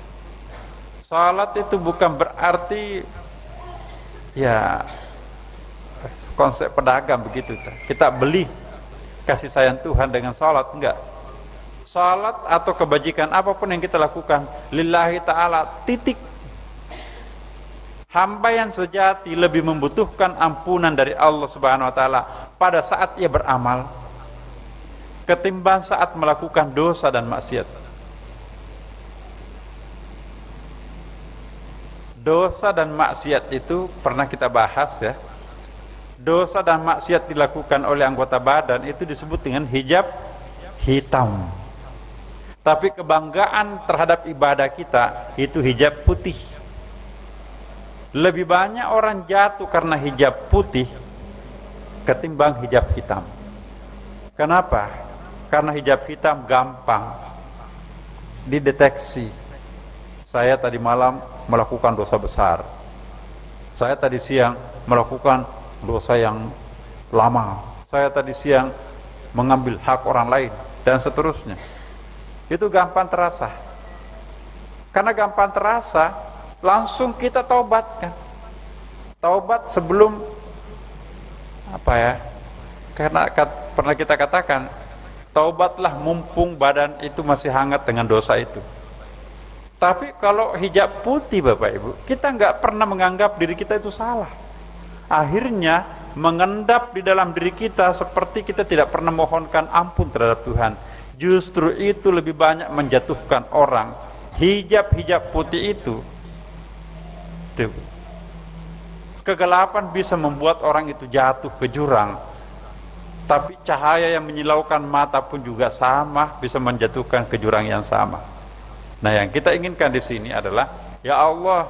Salat itu bukan berarti ya konsep pedagang begitu. Kita beli kasih sayang Tuhan dengan salat, enggak. Salat atau kebajikan apapun yang kita lakukan lillahi ta'ala, titik. Hamba yang sejati lebih membutuhkan ampunan dari Allah Subhanahu wa taala pada saat ia beramal ketimbang saat melakukan dosa dan maksiat. Dosa dan maksiat itu pernah kita bahas ya. Dosa dan maksiat dilakukan oleh anggota badan itu disebut dengan hijab hitam. Tapi kebanggaan terhadap ibadah kita itu hijab putih. Lebih banyak orang jatuh karena hijab putih ketimbang hijab hitam. Kenapa? Karena hijab hitam gampang dideteksi. Saya tadi malam melakukan dosa besar. Saya tadi siang melakukan dosa yang lama. Saya tadi siang mengambil hak orang lain dan seterusnya. Itu gampang terasa. Karena gampang terasa, langsung kita taubat kan. Taubat sebelum apa ya? Karena pernah kita katakan, taubatlah mumpung badan itu masih hangat dengan dosa itu. Tapi kalau hijab putih Bapak Ibu, kita nggak pernah menganggap diri kita itu salah. Akhirnya mengendap di dalam diri kita seperti kita tidak pernah mohonkan ampun terhadap Tuhan. Justru itu lebih banyak menjatuhkan orang. Hijab putih itu kegelapan bisa membuat orang itu jatuh ke jurang. Tapi cahaya yang menyilaukan mata pun juga sama, bisa menjatuhkan ke jurang yang sama. Nah, yang kita inginkan di sini adalah, ya Allah,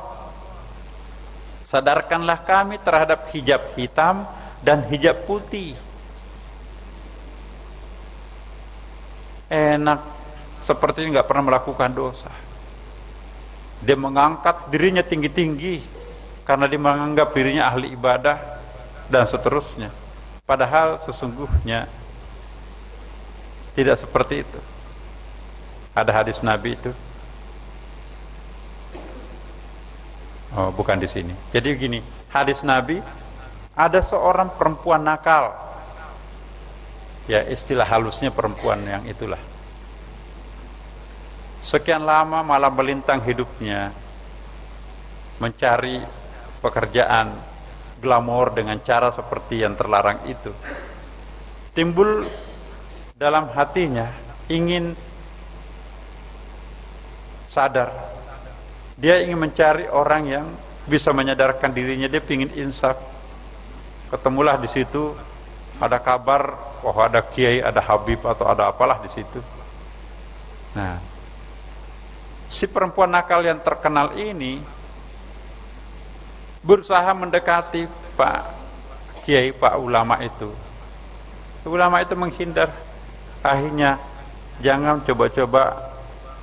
sadarkanlah kami terhadap hijab hitam dan hijab putih. Enak seperti nggak pernah melakukan dosa. Dia mengangkat dirinya tinggi-tinggi karena dia menganggap dirinya ahli ibadah dan seterusnya. Padahal sesungguhnya tidak seperti itu. Ada hadis Nabi itu. Oh, bukan di sini. Jadi gini, hadis Nabi, ada seorang perempuan nakal. Ya, istilah halusnya perempuan yang itulah. Sekian lama malam melintang hidupnya, mencari pekerjaan glamor dengan cara seperti yang terlarang itu. Timbul dalam hatinya ingin sadar. Dia ingin mencari orang yang bisa menyadarkan dirinya, dia ingin insaf. Ketemulah di situ, ada kabar bahwa ada kiai, ada habib atau ada apalah di situ. Nah, si perempuan nakal yang terkenal ini berusaha mendekati Pak Kiai, Pak ulama itu. Ulama itu menghindar. Akhirnya, jangan coba-coba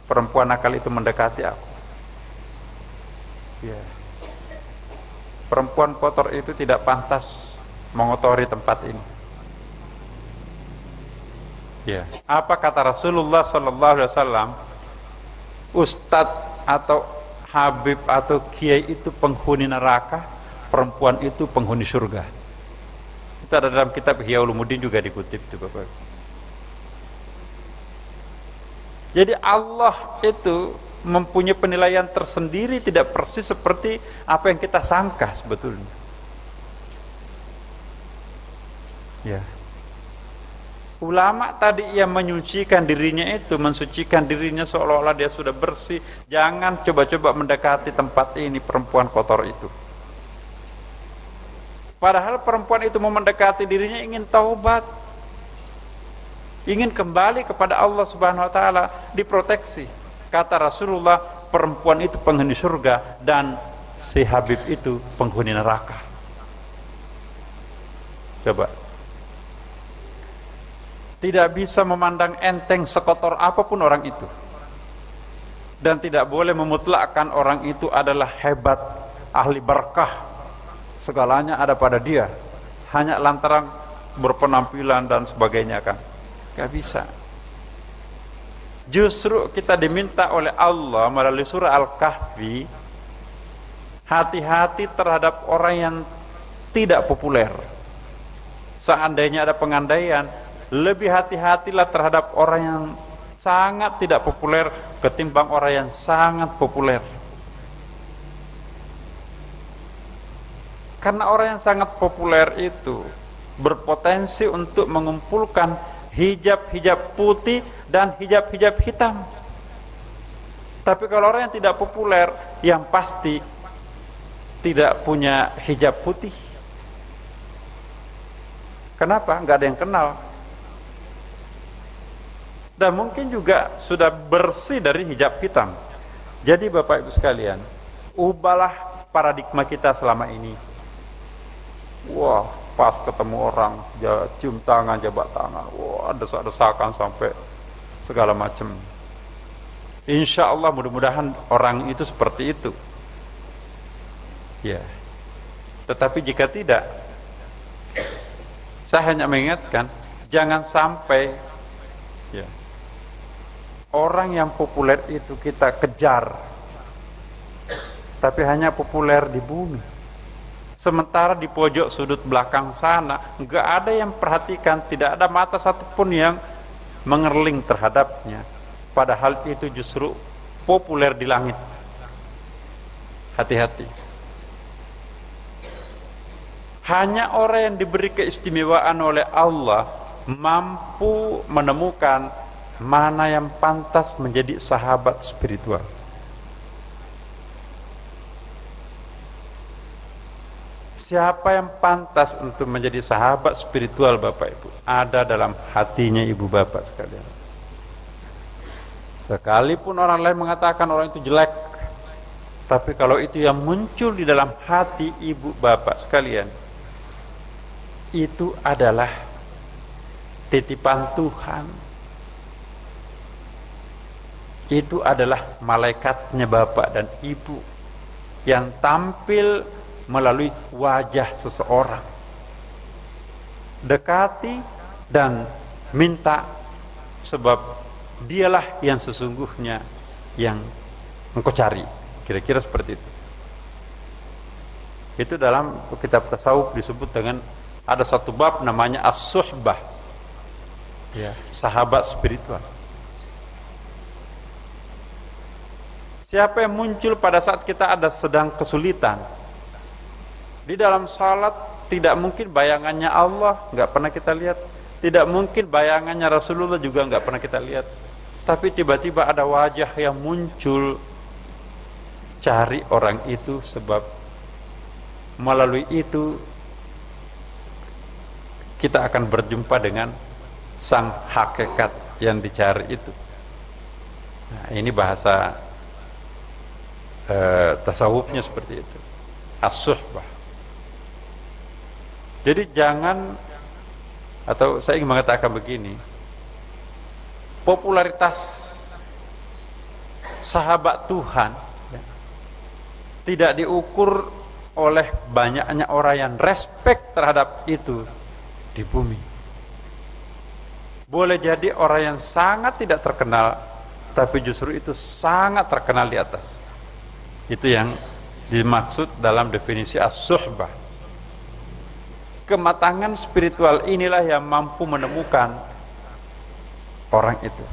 perempuan nakal itu mendekati aku. Ya. Perempuan kotor itu tidak pantas mengotori tempat ini. Ya. Apa kata Rasulullah sallallahu alaihi wasallam? Ustadz atau habib atau kiai itu penghuni neraka, perempuan itu penghuni surga. Itu ada dalam kitab Ihya Ulumuddin juga dikutip itu Bapak. Jadi Allah itu mempunyai penilaian tersendiri, tidak persis seperti apa yang kita sangka sebetulnya. Ya. Ulama tadi yang menyucikan dirinya itu, mensucikan dirinya seolah-olah dia sudah bersih. Jangan coba-coba mendekati tempat ini, perempuan kotor itu. Padahal perempuan itu mau mendekati dirinya ingin taubat, ingin kembali kepada Allah Subhanahu wa taala, diproteksi. Kata Rasulullah, perempuan itu penghuni surga dan si Habib itu penghuni neraka. Coba. Tidak bisa memandang enteng sekotor apapun orang itu. Dan tidak boleh memutlakkan orang itu adalah hebat, ahli berkah, segalanya ada pada dia, hanya lantaran berpenampilan dan sebagainya kan. Gak bisa. Justru kita diminta oleh Allah melalui surah Al-Kahfi, hati-hati terhadap orang yang tidak populer. Seandainya ada pengandaian, lebih hati-hatilah terhadap orang yang sangat tidak populer ketimbang orang yang sangat populer. Karena orang yang sangat populer itu berpotensi untuk mengumpulkan hijab-hijab putih dan hijab-hijab hitam. Tapi kalau orang yang tidak populer, yang pasti tidak punya hijab putih. Kenapa? Nggak ada yang kenal. Dan mungkin juga sudah bersih dari hijab hitam. Jadi Bapak Ibu sekalian, ubahlah paradigma kita selama ini. Wah, pas ketemu orang, cium tangan, jabat tangan, wah, desak-desakan sampai segala macam. Insya Allah mudah-mudahan orang itu seperti itu. Ya. Tetapi jika tidak, saya hanya mengingatkan, jangan sampai ya, orang yang populer itu kita kejar, tapi hanya populer di bumi. Sementara di pojok sudut belakang sana nggak ada yang perhatikan, tidak ada mata satupun yang mengerling terhadapnya. Padahal itu justru populer di langit. Hati-hati. Hanya orang yang diberi keistimewaan oleh Allah mampu menemukan mana yang pantas menjadi sahabat spiritual. Siapa yang pantas untuk menjadi sahabat spiritual Bapak Ibu? Ada dalam hatinya Ibu Bapak sekalian. Sekalipun orang lain mengatakan orang itu jelek, tapi kalau itu yang muncul di dalam hati Ibu Bapak sekalian, itu adalah titipan Tuhan. Itu adalah malaikatnya Bapak dan Ibu yang tampil melalui wajah seseorang. Dekati dan minta, sebab dialah yang sesungguhnya yang engkau cari. Kira-kira seperti itu. Itu dalam kitab tasawuf disebut dengan, ada satu bab namanya as-suhbah, ya, sahabat spiritual. Siapa yang muncul pada saat kita ada sedang kesulitan? Di dalam salat tidak mungkin bayangannya Allah nggak pernah kita lihat, tidak mungkin bayangannya Rasulullah juga nggak pernah kita lihat. Tapi tiba-tiba ada wajah yang muncul, cari orang itu, sebab melalui itu kita akan berjumpa dengan sang hakikat yang dicari itu. Nah, ini bahasa tasawufnya seperti itu, as-suhbah. Jadi jangan, atau saya ingin mengatakan begini, popularitas sahabat Tuhan ya, tidak diukur oleh banyaknya orang yang respect terhadap itu di bumi. Boleh jadi orang yang sangat tidak terkenal, tapi justru itu sangat terkenal di atas. Itu yang dimaksud dalam definisi as-suhbah. Kematangan spiritual inilah yang mampu menemukan orang itu.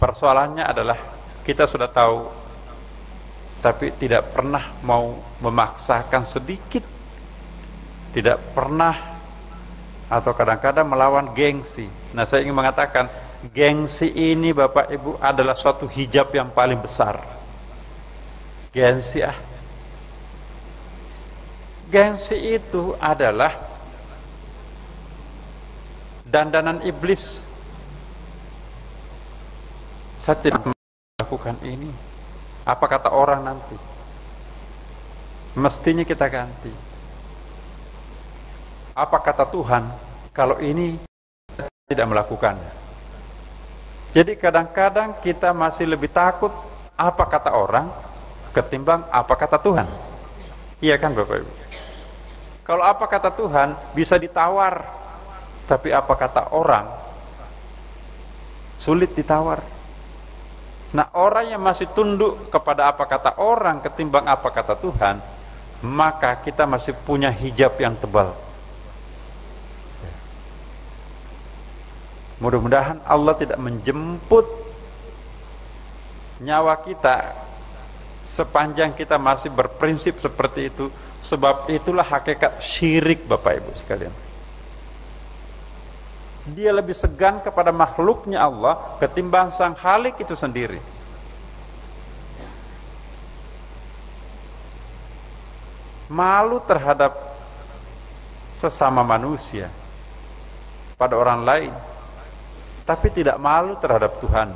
Persoalannya adalah kita sudah tahu, tapi tidak pernah mau memaksakan sedikit, tidak pernah, atau kadang-kadang melawan gengsi. Nah, saya ingin mengatakan, gengsi ini Bapak Ibu adalah suatu hijab yang paling besar. Gengsi Gengsi itu adalah dandanan iblis. Saya tidak melakukan ini. Apa kata orang nanti? Mestinya kita ganti. Apa kata Tuhan kalau ini saya tidak melakukannya? Jadi kadang-kadang kita masih lebih takut apa kata orang ketimbang apa kata Tuhan. Iya kan Bapak Ibu? Kalau apa kata Tuhan bisa ditawar, tapi apa kata orang sulit ditawar. Nah, orang yang masih tunduk kepada apa kata orang ketimbang apa kata Tuhan, maka kita masih punya hijab yang tebal. Mudah-mudahan Allah tidak menjemput nyawa kita sepanjang kita masih berprinsip seperti itu. Sebab itulah hakikat syirik Bapak Ibu sekalian. Dia lebih segan kepada makhluknya Allah ketimbang sang Khalik itu sendiri. Malu terhadap sesama manusia pada orang lain, tapi tidak malu terhadap Tuhan.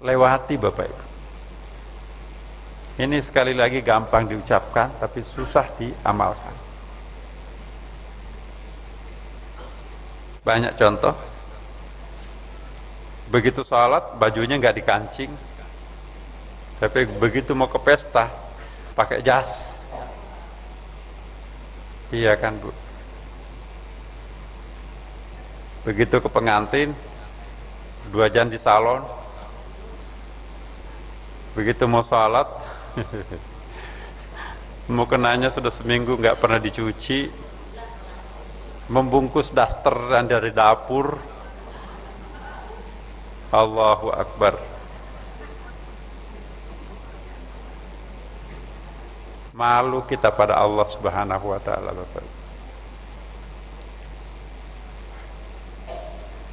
Lewati Bapak Ibu. Ini sekali lagi gampang diucapkan, tapi susah diamalkan. Banyak contoh. Begitu salat, bajunya nggak dikancing, tapi begitu mau ke pesta, pakai jas. Iya kan Bu? Begitu ke pengantin, 2 jam di salon. Begitu mau salat, mau kenanya sudah seminggu nggak pernah dicuci, membungkus daster dan dari dapur. Allahu Akbar. Malu kita pada Allah Subhanahu wa taala Bapak.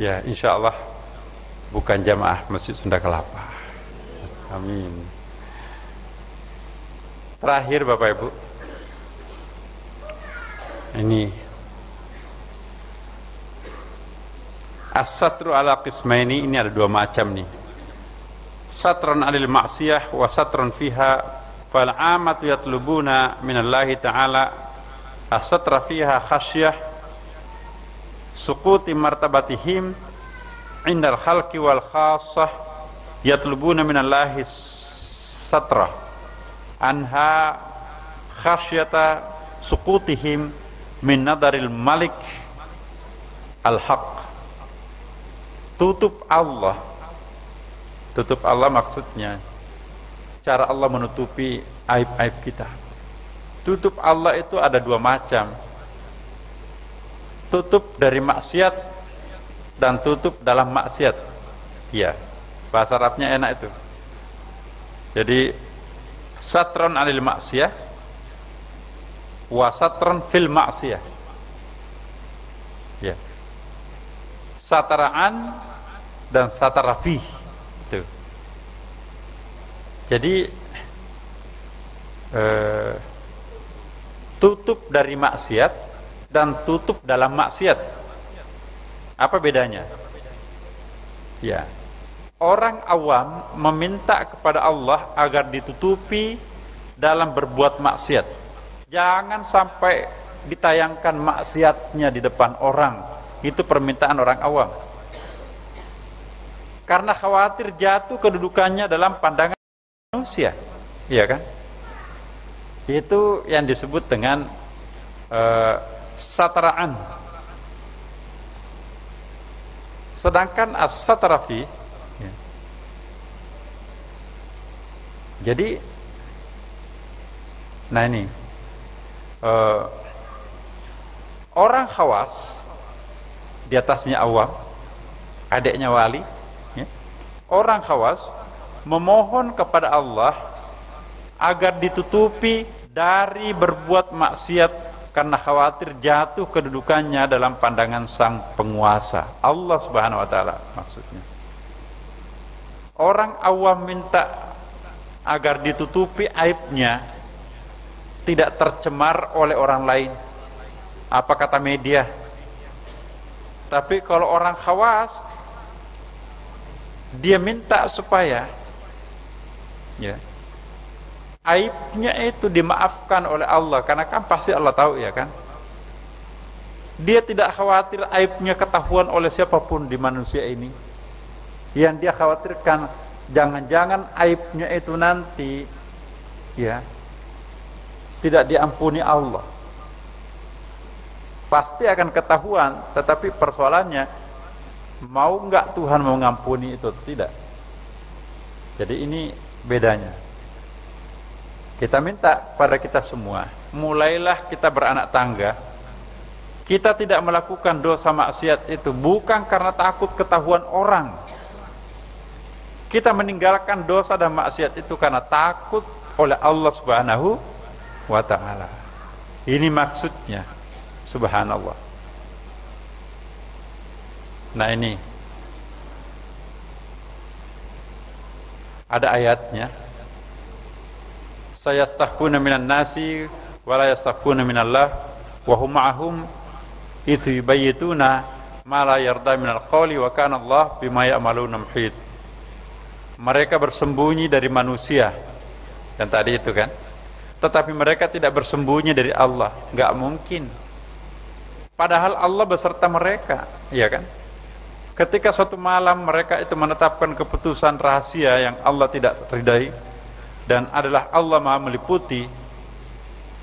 Ya, insyaallah bukan jamaah Masjid Sunda Kelapa. Amin. Terakhir Bapak Ibu, ini as-satru ala qismaini, ini ada 2 macam nih. Satran alil ma'siyah wa satran fiha. Fal amatu yatlubuna minallahi ta'ala as-satra fiha khasyah suquti martabatihim indal khalqi wal khassah yatlubuna minallahi satra anha khasyata suqutihim min nadaril malik al-haq. Tutup Allah maksudnya cara Allah menutupi aib-aib kita. Tutup Allah itu ada 2 macam. Tutup dari maksiat dan tutup dalam maksiat. Iya, bahasa Arabnya enak itu. Jadi satron alil maksiyah wa satron fil maksiyah. Ya. Sataraan dan satarafi. Itu. Jadi tutup dari maksiat dan tutup dalam maksiat. Apa bedanya? Ya. Orang awam meminta kepada Allah agar ditutupi dalam berbuat maksiat. Jangan sampai ditayangkan maksiatnya di depan orang. Itu permintaan orang awam. Karena khawatir jatuh kedudukannya dalam pandangan manusia. Iya kan? Itu yang disebut dengan sataraan. Sedangkan as-satarafi, ya. Jadi nah ini orang khawas, di atasnya awam, adiknya wali, ya. Orang khawas memohon kepada Allah agar ditutupi dari berbuat maksiat karena khawatir jatuh kedudukannya dalam pandangan sang penguasa, Allah Subhanahu wa taala maksudnya. Orang awam minta agar ditutupi aibnya, tidak tercemar oleh orang lain. Apa kata media? Tapi kalau orang khawas, dia minta supaya ya, aibnya itu dimaafkan oleh Allah, karena kan pasti Allah tahu, ya kan? Dia tidak khawatir aibnya ketahuan oleh siapapun di manusia ini. Yang dia khawatirkan, jangan-jangan aibnya itu nanti ya tidak diampuni Allah. Pasti akan ketahuan, tetapi persoalannya mau nggak Tuhan mau ngampuni itu, tidak. Jadi ini bedanya. Kita minta pada kita semua, mulailah kita beranak tangga. Kita tidak melakukan dosa maksiat itu bukan karena takut ketahuan orang. Kita meninggalkan dosa dan maksiat itu karena takut oleh Allah Subhanahu wa ta'ala. Ini maksudnya, subhanallah. Nah ini ada ayatnya, sayastahquna minan nasi wa la yastahquna minallah wa hum ma'ahum idh yubayyituna ma la yarda minal qawli wa kana Allah bima ya'maluna muhit. Mereka bersembunyi dari manusia, yang tadi itu kan, tetapi mereka tidak bersembunyi dari Allah. Enggak mungkin. Padahal Allah beserta mereka, iya kan? Ketika suatu malam mereka itu menetapkan keputusan rahasia yang Allah tidak ridai, dan adalah Allah Maha meliputi,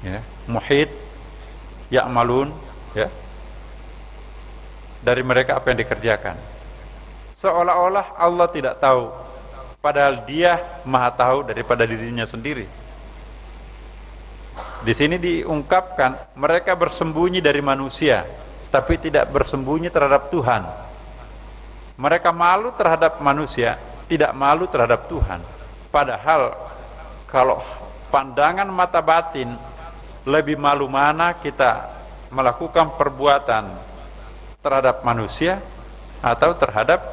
ya, muhit, ya'malun, ya, dari mereka apa yang dikerjakan. Seolah-olah Allah tidak tahu, padahal Dia Maha tahu daripada dirinya sendiri. Di sini diungkapkan mereka bersembunyi dari manusia, tapi tidak bersembunyi terhadap Tuhan. Mereka malu terhadap manusia, tidak malu terhadap Tuhan. Padahal kalau pandangan mata batin, lebih malu mana kita melakukan perbuatan terhadap manusia atau terhadap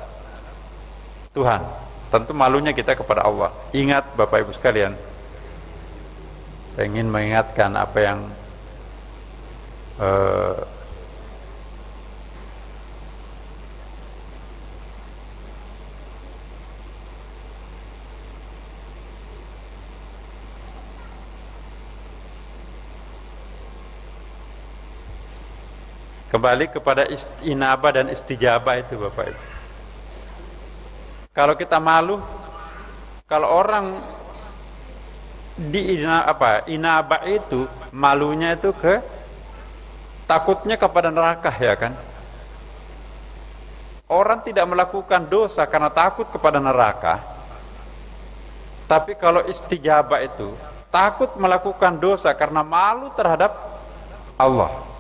Tuhan? Tentu malunya kita kepada Allah. Ingat Bapak Ibu sekalian, saya ingin mengingatkan apa yang kembali kepada inabah dan istijabah itu Bapak Ibu. Kalau kita malu, kalau orang di inabah itu malunya itu takutnya kepada neraka, ya kan? Orang tidak melakukan dosa karena takut kepada neraka. Tapi kalau istijabah itu takut melakukan dosa karena malu terhadap Allah.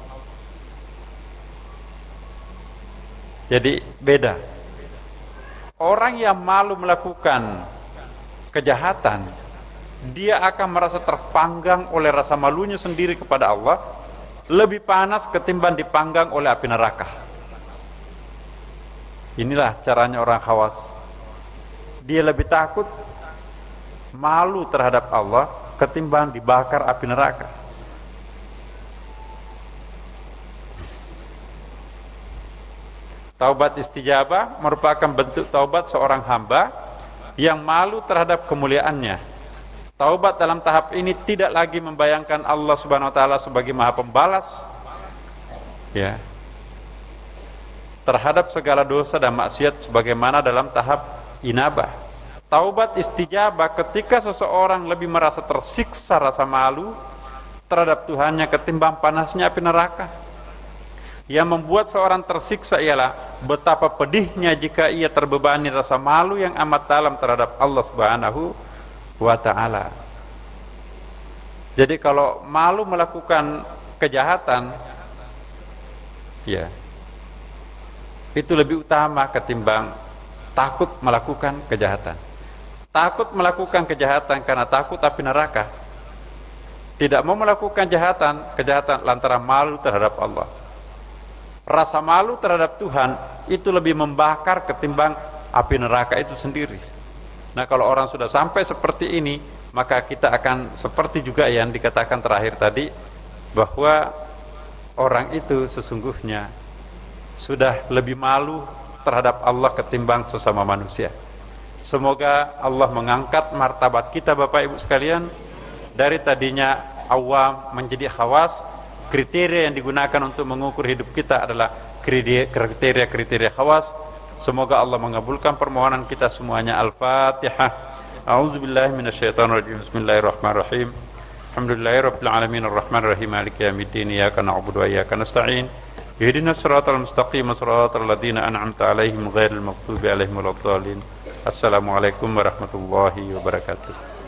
Jadi beda. Orang yang malu melakukan kejahatan, dia akan merasa terpanggang oleh rasa malunya sendiri kepada Allah, lebih panas ketimbang dipanggang oleh api neraka. Inilah caranya orang khawas. Dia lebih takut malu terhadap Allah ketimbang dibakar api neraka. Taubat istijabah merupakan bentuk taubat seorang hamba yang malu terhadap kemuliaannya. Taubat dalam tahap ini tidak lagi membayangkan Allah Subhanahu wa taala sebagai Maha Pembalas, ya, terhadap segala dosa dan maksiat sebagaimana dalam tahap inabah. Taubat istijabah ketika seseorang lebih merasa tersiksa rasa malu terhadap Tuhannya ketimbang panasnya api neraka. Yang membuat seorang tersiksa ialah betapa pedihnya jika ia terbebani rasa malu yang amat dalam terhadap Allah Subhanahu wa ta'ala. Jadi kalau malu melakukan kejahatan, ya, itu lebih utama ketimbang takut melakukan kejahatan. Takut melakukan kejahatan karena takut api neraka. Tidak mau melakukan kejahatan lantaran malu terhadap Allah. Rasa malu terhadap Tuhan itu lebih membakar ketimbang api neraka itu sendiri. Nah, kalau orang sudah sampai seperti ini, maka kita akan seperti juga yang dikatakan terakhir tadi, bahwa orang itu sesungguhnya sudah lebih malu terhadap Allah ketimbang sesama manusia. Semoga Allah mengangkat martabat kita Bapak Ibu sekalian, dari tadinya awam menjadi khawas. Kriteria yang digunakan untuk mengukur hidup kita adalah kriteria khawas. Semoga Allah mengabulkan permohonan kita semuanya. Al-Fatihah. A'udzubillahi minasyaitonirrajim. Bismillahirrahmanirrahim. Alhamdulillahirabbil alamin arrahmanir rahim maliki yaumiddin iyyaka na'budu wa iyyaka nasta'in. Ihdinas siratal mustaqim siratal ladzina an'amta 'alaihim ghairil maghdubi 'alaihim waladdallin. Assalamualaikum warahmatullahi wabarakatuh.